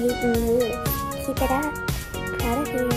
great move. Keep it up. Proud of you.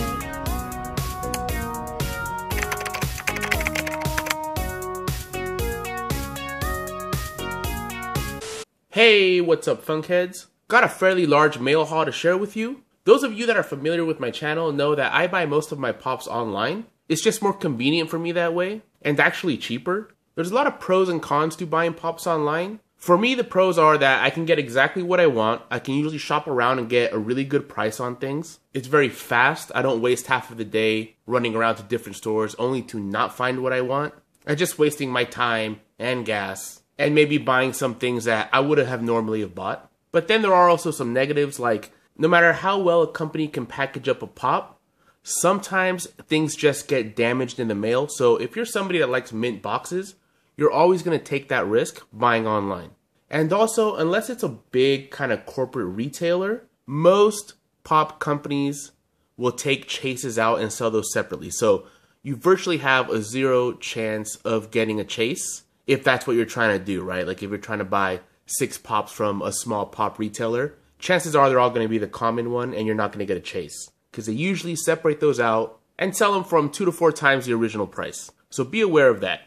Hey, what's up, Funkheads? Got a fairly large mail haul to share with you. Those of you that are familiar with my channel know that I buy most of my pops online. It's just more convenient for me that way, and actually cheaper. There's a lot of pros and cons to buying pops online. For me, the pros are that I can get exactly what I want. I can usually shop around and get a really good price on things. It's very fast. I don't waste half of the day running around to different stores only to not find what I want. I'm just wasting my time and gas and maybe buying some things that I would have normally have bought. But then there are also some negatives, like no matter how well a company can package up a pop, sometimes things just get damaged in the mail. So if you're somebody that likes mint boxes, you're always going to take that risk buying online. And also, unless it's a big kind of corporate retailer, most pop companies will take chases out and sell those separately. So you virtually have a 0 chance of getting a chase if that's what you're trying to do, right? Like if you're trying to buy 6 pops from a small pop retailer, chances are they're all going to be the common one and you're not going to get a chase, because they usually separate those out and sell them from 2 to 4 times the original price. So be aware of that.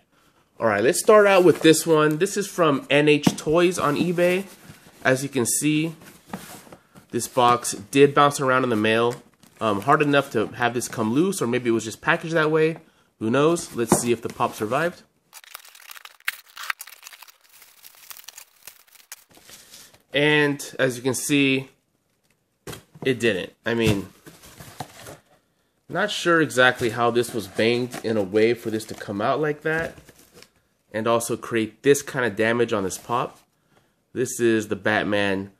All right, let's start out with this one. This is from NH Toys on eBay. As you can see, this box did bounce around in the mail. Hard enough to have this come loose, or maybe it was just packaged that way. Who knows? Let's see if the pop survived. And as you can see, it didn't. I mean, not sure exactly how this was banged in a way for this to come out like that and also create this kind of damage on this pop. This is the Batman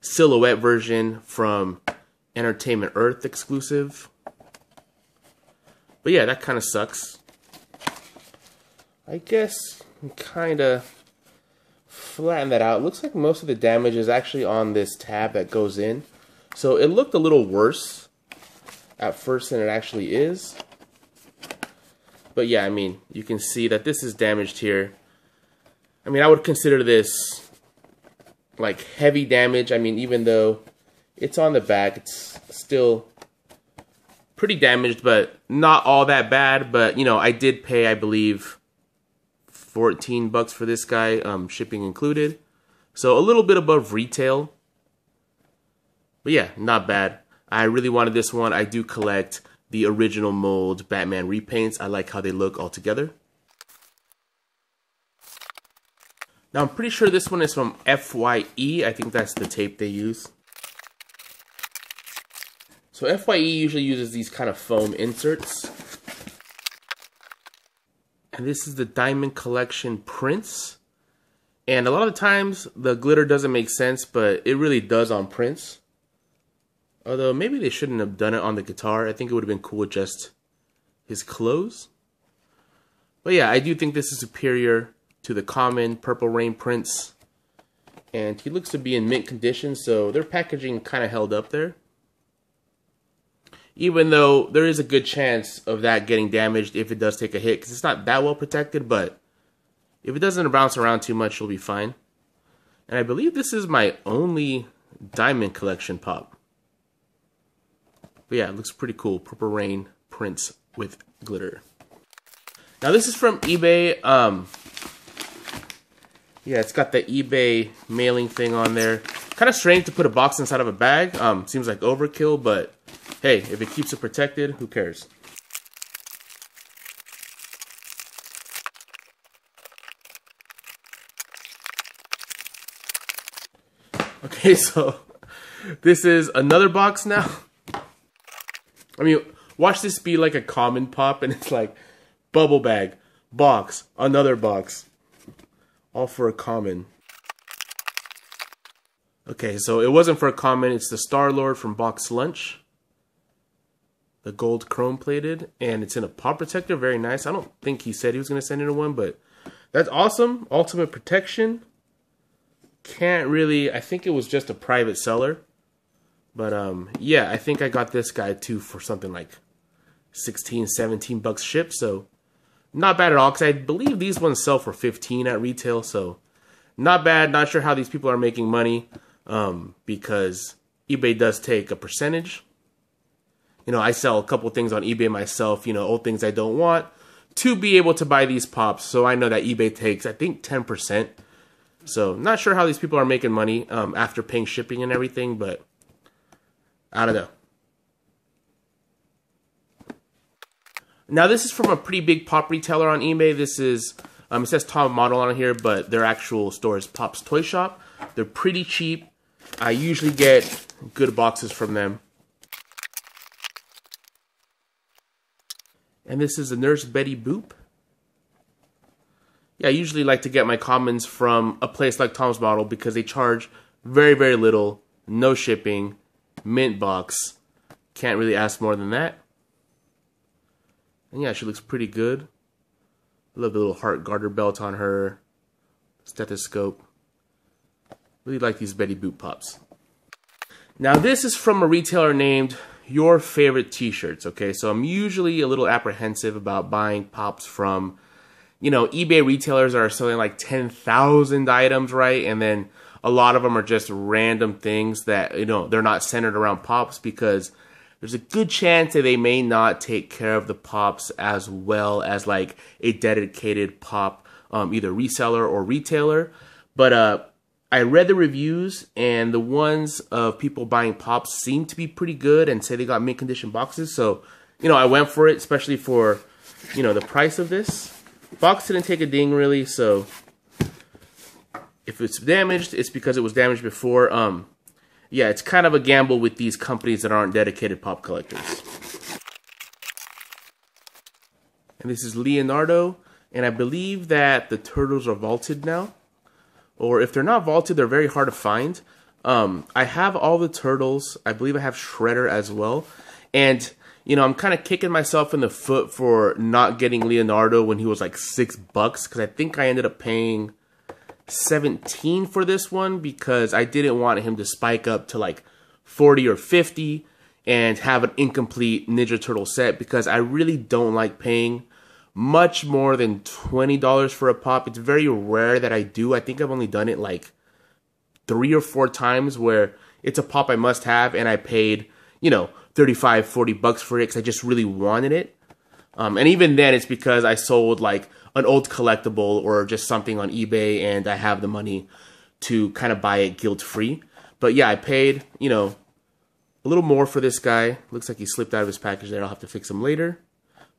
silhouette version from Entertainment Earth exclusive. But yeah, that kind of sucks. I guess kind of flatten that out. It looks like most of the damage is actually on this tab that goes in. So it looked a little worse at first than it actually is. But yeah, I mean, you can see that this is damaged here. I mean, I would consider this like heavy damage. I mean, even though it's on the back, it's still pretty damaged, but not all that bad. But, you know, I did pay, I believe, 14 bucks for this guy, shipping included. So a little bit above retail. But yeah, not bad. I really wanted this one. I do collect the original mold Batman repaints. I like how they look all together. Now I'm pretty sure this one is from FYE. I think that's the tape they use. So FYE usually uses these kind of foam inserts. And this is the Diamond Collection prints. And a lot of the times the glitter doesn't make sense, but it really does on prints. Although maybe they shouldn't have done it on the guitar. I think it would have been cool with just his clothes. But yeah, I do think this is superior to the common Purple Rain prints. And he looks to be in mint condition, so their packaging kind of held up there. Even though there is a good chance of that getting damaged if it does take a hit, because it's not that well protected, but if it doesn't bounce around too much, it'll be fine. And I believe this is my only Diamond Collection pop. But yeah, it looks pretty cool. Purple Rain prints with glitter. Now this is from eBay. Yeah, it's got the eBay mailing thing on there. Kind of strange to put a box inside of a bag. Seems like overkill, but hey, if it keeps it protected, who cares? Okay, so this is another box now. I mean, watch this be like a common pop, and it's like bubble bag, box, another box. All for a common. Okay, so it wasn't for a common. It's the Star-Lord from Box Lunch. The gold chrome plated, and it's in a pop protector. Very nice. I don't think he said he was going to send in one, but that's awesome. Ultimate protection. Can't really, I think it was just a private seller. But yeah, I think I got this guy too for something like 16, 17 bucks shipped. So not bad at all, because I believe these ones sell for 15 at retail. So not bad. Not sure how these people are making money, because eBay does take a percentage. You know, I sell a couple things on eBay myself, you know, old things I don't want, to be able to buy these pops. So I know that eBay takes, I think, 10%. So not sure how these people are making money after paying shipping and everything, but I don't know. Now this is from a pretty big pop retailer on eBay. This is, it says top model on here, but their actual store is Pop's Toy Shop. They're pretty cheap. I usually get good boxes from them. And this is the Nurse Betty Boop. Yeah, I usually like to get my commons from a place like Tom's Model because they charge very, very little, no shipping, mint box. Can't really ask more than that. And yeah, she looks pretty good. I love the little heart garter belt on her. Stethoscope. Really like these Betty Boop pops. Now this is from a retailer named Your Favorite T-Shirts, okay? So I'm usually a little apprehensive about buying pops from, you know, eBay retailers are selling like 10,000 items, right? And then a lot of them are just random things that, you know, they're not centered around pops because there's a good chance that they may not take care of the pops as well as like a dedicated pop, either reseller or retailer. But I read the reviews, and the ones of people buying pops seem to be pretty good and say they got mint condition boxes. So, you know, I went for it, especially for, you know, the price of this. Box didn't take a ding really, so if it's damaged, it's because it was damaged before. Yeah, it's kind of a gamble with these companies that aren't dedicated pop collectors. And this is Leonardo, and I believe that the turtles are vaulted now. Or if they're not vaulted, they're very hard to find. I have all the turtles. I believe I have Shredder as well. And, you know, I'm kind of kicking myself in the foot for not getting Leonardo when he was like $6. Because I think I ended up paying $17 for this one. Because I didn't want him to spike up to like 40 or 50 and have an incomplete Ninja Turtle set. Because I really don't like paying much more than $20 for a pop. It's very rare that I do. I think I've only done it like 3 or 4 times where it's a pop I must have and I paid, you know, 35, 40 bucks for it because I just really wanted it. And even then it's because I sold like an old collectible or just something on eBay and I have the money to kind of buy it guilt-free. But yeah, I paid, you know, a little more for this guy. Looks like he slipped out of his package there. I'll have to fix him later.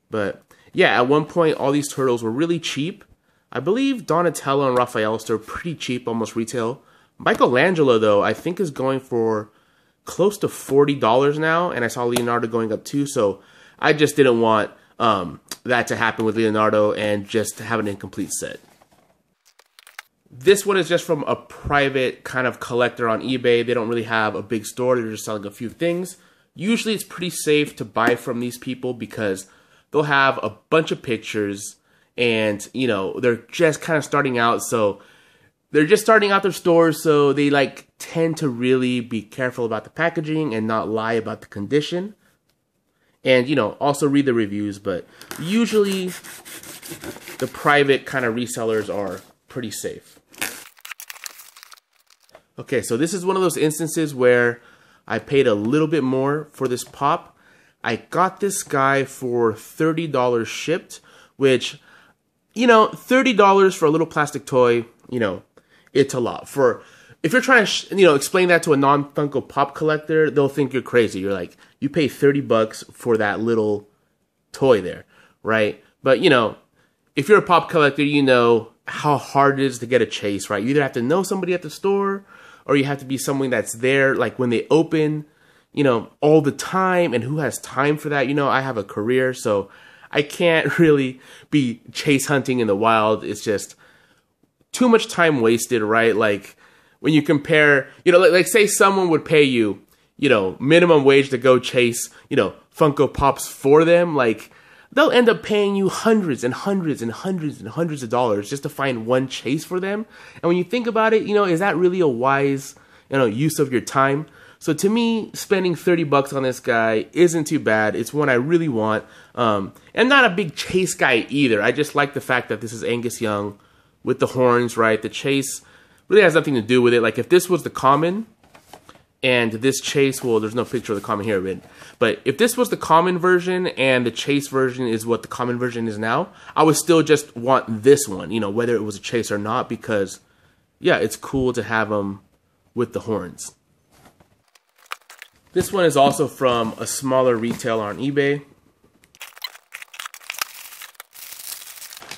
But yeah, at one point, all these turtles were really cheap. I believe Donatello and Raphael are pretty cheap, almost retail. Michelangelo, though, I think is going for close to $40 now, and I saw Leonardo going up too, so I just didn't want that to happen with Leonardo and just have an incomplete set. This one is just from a private kind of collector on eBay. They don't really have a big store. They're just selling a few things. Usually, it's pretty safe to buy from these people because they'll have a bunch of pictures and, you know, they're just kind of starting out. So they're just starting out their stores. So they like tend to really be careful about the packaging and not lie about the condition. And, you know, also read the reviews. But usually the private kind of resellers are pretty safe. Okay, so this is one of those instances where I paid a little bit more for this pop. I got this guy for $30 shipped, which, you know, $30 for a little plastic toy, you know, it's a lot. For if you're trying to, you know, explain that to a non-Funko Pop collector, they'll think you're crazy. You're like, you pay $30 for that little toy there, right? But, you know, if you're a pop collector, you know how hard it is to get a chase, right? You either have to know somebody at the store or you have to be someone that's there, like when they open, you know, all the time, and who has time for that? You know, I have a career, so I can't really be chase hunting in the wild. It's just too much time wasted, right? Like when you compare, you know, like say someone would pay you, you know, minimum wage to go chase, you know, Funko Pops for them, like they'll end up paying you hundreds and hundreds and hundreds and hundreds of dollars just to find one chase for them. And when you think about it, you know, is that really a wise, you know, use of your time? So to me, spending $30 on this guy isn't too bad. It's one I really want. And not a big chase guy either. I just like the fact that this is Angus Young with the horns, right? The chase really has nothing to do with it. Like if this was the common, And this chase, well, there's no picture of the common here, but if this was the common version and the chase version is what the common version is now, I would still just want this one, you know, whether it was a chase or not, because, yeah, it's cool to have them with the horns. This one is also from a smaller retailer on eBay.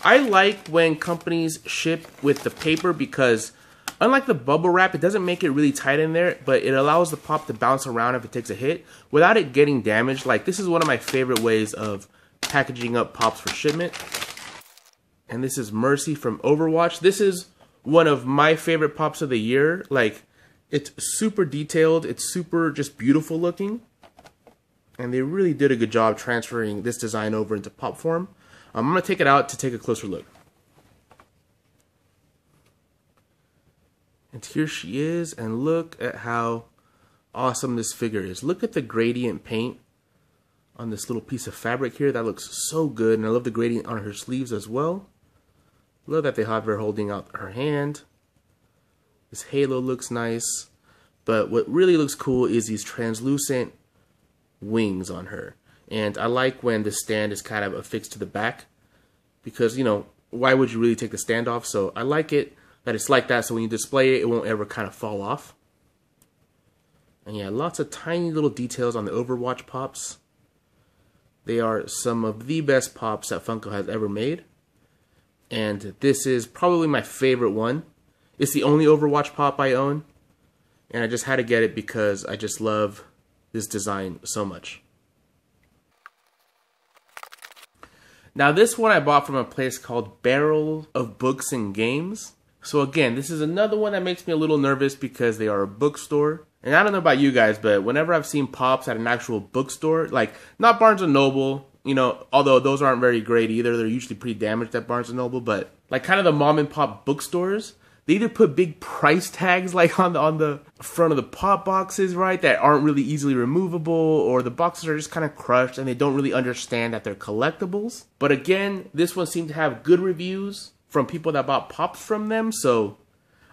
I like when companies ship with the paper because unlike the bubble wrap, it doesn't make it really tight in there, but it allows the pop to bounce around if it takes a hit without it getting damaged. Like, this is one of my favorite ways of packaging up pops for shipment. And this is Mercy from Overwatch. This is one of my favorite pops of the year. Like, it's super detailed. It's super just beautiful looking. And they really did a good job transferring this design over into pop form. I'm going to take it out to take a closer look. And here she is, and look at how awesome this figure is. Look at the gradient paint on this little piece of fabric here. That looks so good, and I love the gradient on her sleeves as well. Love that they have her holding out her hand. This halo looks nice, but what really looks cool is these translucent wings on her. And I like when the stand is kind of affixed to the back because, you know, why would you really take the stand off? So I like it that it's like that, so when you display it, it won't ever kind of fall off. And yeah, lots of tiny little details on the Overwatch pops. They are some of the best pops that Funko has ever made. And this is probably my favorite one. It's the only Overwatch pop I own. And I just had to get it because I just love this design so much. Now this one I bought from a place called Barrel of Books and Games. So again, this is another one that makes me a little nervous because they are a bookstore. And I don't know about you guys, but whenever I've seen pops at an actual bookstore, like not Barnes & Noble, you know, although those aren't very great either. They're usually pretty damaged at Barnes & Noble, but like kind of the mom and pop bookstores, they either put big price tags like on the front of the pop boxes, right, that aren't really easily removable, or the boxes are just kind of crushed and they don't really understand that they're collectibles. But again, this one seemed to have good reviews from people that bought pops from them, so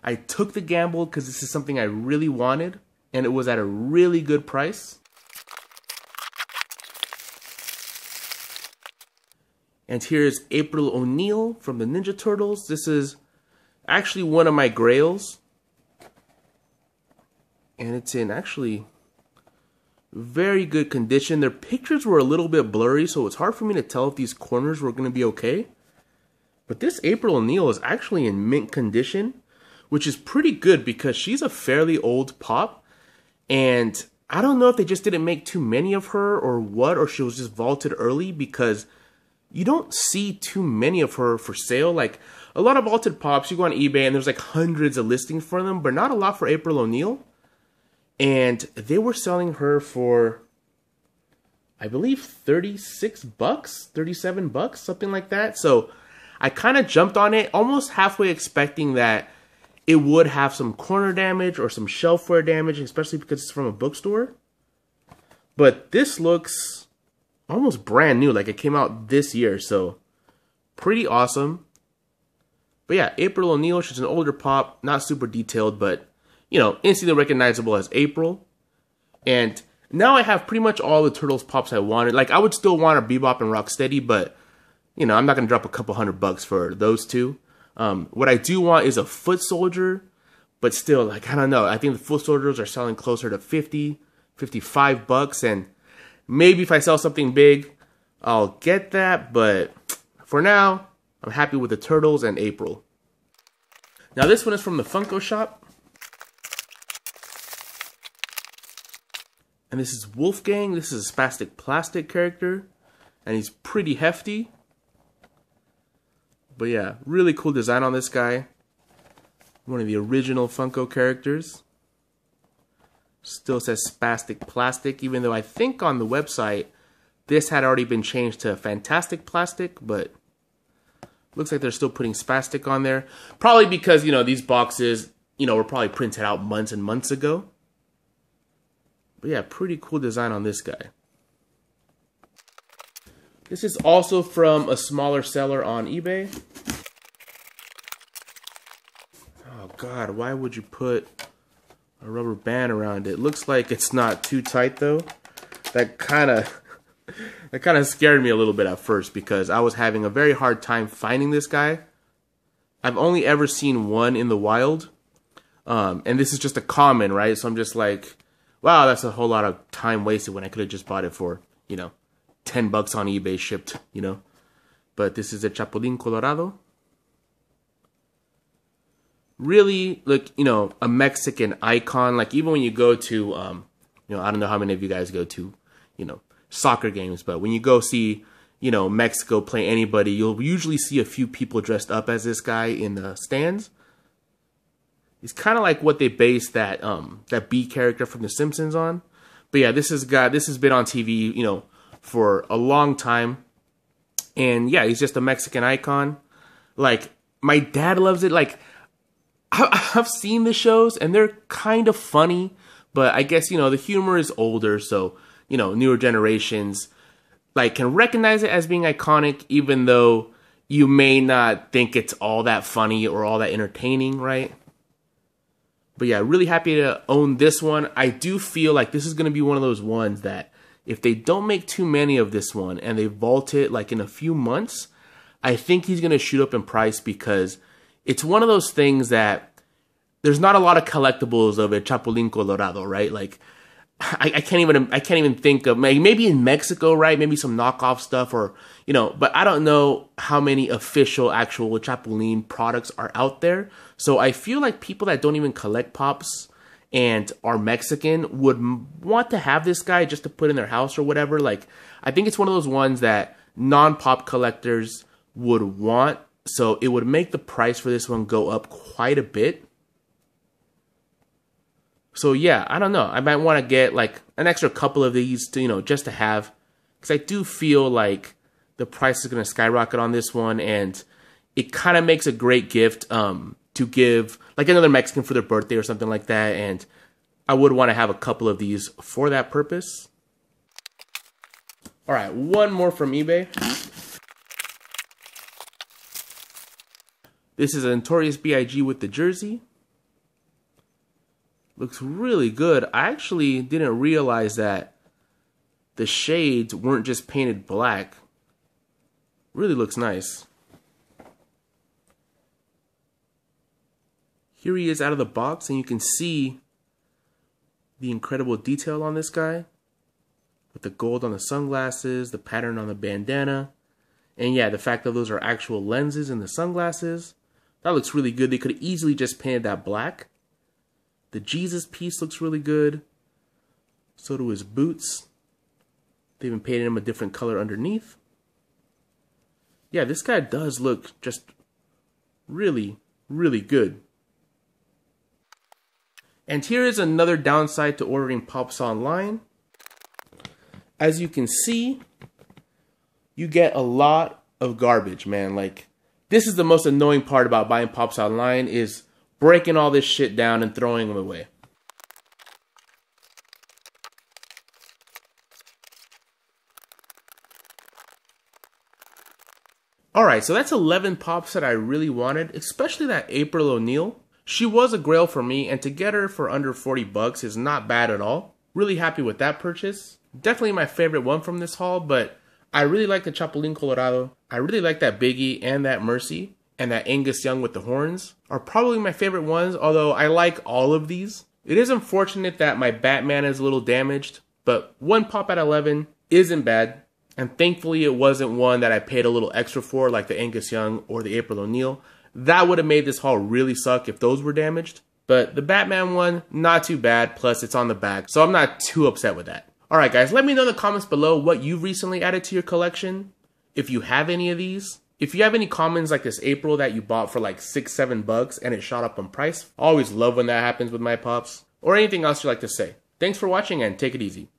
I took the gamble because this is something I really wanted, and it was at a really good price. And here's April O'Neil from the Ninja Turtles. This is actually one of my grails, and it's in actually very good condition. Their pictures were a little bit blurry, so it's hard for me to tell if these corners were going to be okay. But this April O'Neil is actually in mint condition, which is pretty good because she's a fairly old pop. And I don't know if they just didn't make too many of her or what, or she was just vaulted early because you don't see too many of her for sale. Like a lot of vaulted pops, you go on eBay and there's like hundreds of listings for them, but not a lot for April O'Neil. And they were selling her for, I believe, 36 bucks, 37 bucks, something like that. So I kind of jumped on it, almost halfway expecting that it would have some corner damage or some shelfware damage, especially because it's from a bookstore. But this looks almost brand new, like it came out this year, so pretty awesome. But yeah, April O'Neil, she's an older pop, not super detailed, but, you know, instantly recognizable as April. And now I have pretty much all the Turtles pops I wanted. Like, I would still want a Bebop and Rocksteady, but you know, I'm not going to drop a couple $100 for those two. What I do want is a foot soldier, but still, like, I don't know. I think the foot soldiers are selling closer to 50, 55 bucks. And maybe if I sell something big, I'll get that. But for now, I'm happy with the Turtles and April. Now this one is from the Funko shop. And this is Wolfgang. This is a spastic plastic character. And he's pretty hefty. But yeah, really cool design on this guy. One of the original Funko characters. Still says spastic plastic, even though I think on the website this had already been changed to fantastic plastic, but looks like they're still putting spastic on there. Probably because, you know, these boxes, you know, were probably printed out months and months ago. But yeah, pretty cool design on this guy. This is also from a smaller seller on eBay. Oh God, why would you put a rubber band around it. Looks like it's not too tight though. That kind of scared me a little bit at first because I was having a very hard time finding this guy. I've only ever seen one in the wild. And this is just a common, right? So I'm just like, wow, that's a whole lot of time wasted when I could have just bought it for, you know, 10 bucks on eBay shipped, you know. But this is a Chapulín Colorado. Really, like, you know, a Mexican icon. Like, even when you go to, you know, I don't know how many of you guys go to, you know, soccer games, but when you go see, you know, Mexico play anybody, you'll usually see a few people dressed up as this guy in the stands. It's kind of like what they based that that B character from The Simpsons on. But yeah, this has been on TV, you know, for a long time. And yeah, he's just a Mexican icon. Like, my dad loves it. Like, I've seen the shows and they're kind of funny, but I guess, you know, the humor is older, so, you know, newer generations like can recognize it as being iconic, even though you may not think it's all that funny or all that entertaining, right? But yeah, really happy to own this one. I do feel like this is going to be one of those ones that if they don't make too many of this one and they vault it like in a few months, I think he's going to shoot up in price because it's one of those things that there's not a lot of collectibles of a Chapulín Colorado, right? Like, I can't even think of, maybe in Mexico, right? Maybe some knockoff stuff or, you know, but I don't know how many official actual Chapulín products are out there. So I feel like people that don't even collect Pops and are Mexican would want to have this guy just to put in their house or whatever. Like, I think it's one of those ones that non-Pop collectors would want. So it would make the price for this one go up quite a bit. So yeah, I don't know. I might want to get like an extra couple of these to, you know, just to have, because I do feel like the price is going to skyrocket on this one, and it kind of makes a great gift to give like another Mexican for their birthday or something like that. And I would want to have a couple of these for that purpose. All right, one more from eBay. This is a Notorious B.I.G. with the jersey. Looks really good. I actually didn't realize that the shades weren't just painted black. Really looks nice. Here he is out of the box, and you can see the incredible detail on this guy. With the gold on the sunglasses, the pattern on the bandana. And yeah, the fact that those are actual lenses in the sunglasses. That looks really good. They could have easily just painted that black. The Jesus piece looks really good. So do his boots. They even painted him a different color underneath. Yeah, this guy does look just really, really good. And here is another downside to ordering Pops online. As you can see, you get a lot of garbage, man. Like, this is the most annoying part about buying Pops online is breaking all this shit down and throwing them away. Alright, so that's 11 Pops that I really wanted, especially that April O'Neil. She was a grail for me, and to get her for under 40 bucks is not bad at all. Really happy with that purchase. Definitely my favorite one from this haul, but I really like the Chapulín Colorado. I really like that Biggie and that Mercy. And that Angus Young with the horns are probably my favorite ones, although I like all of these. It is unfortunate that my Batman is a little damaged, but one Pop at 11 isn't bad. And thankfully it wasn't one that I paid a little extra for, like the Angus Young or the April O'Neil. That would have made this haul really suck if those were damaged. But the Batman one, not too bad, plus it's on the back, so I'm not too upset with that. Alright guys, let me know in the comments below what you've recently added to your collection, if you have any of these. If you have any commons like this April that you bought for like $6-7 and it shot up in price, I always love when that happens with my Pops. Or anything else you'd like to say. Thanks for watching and take it easy.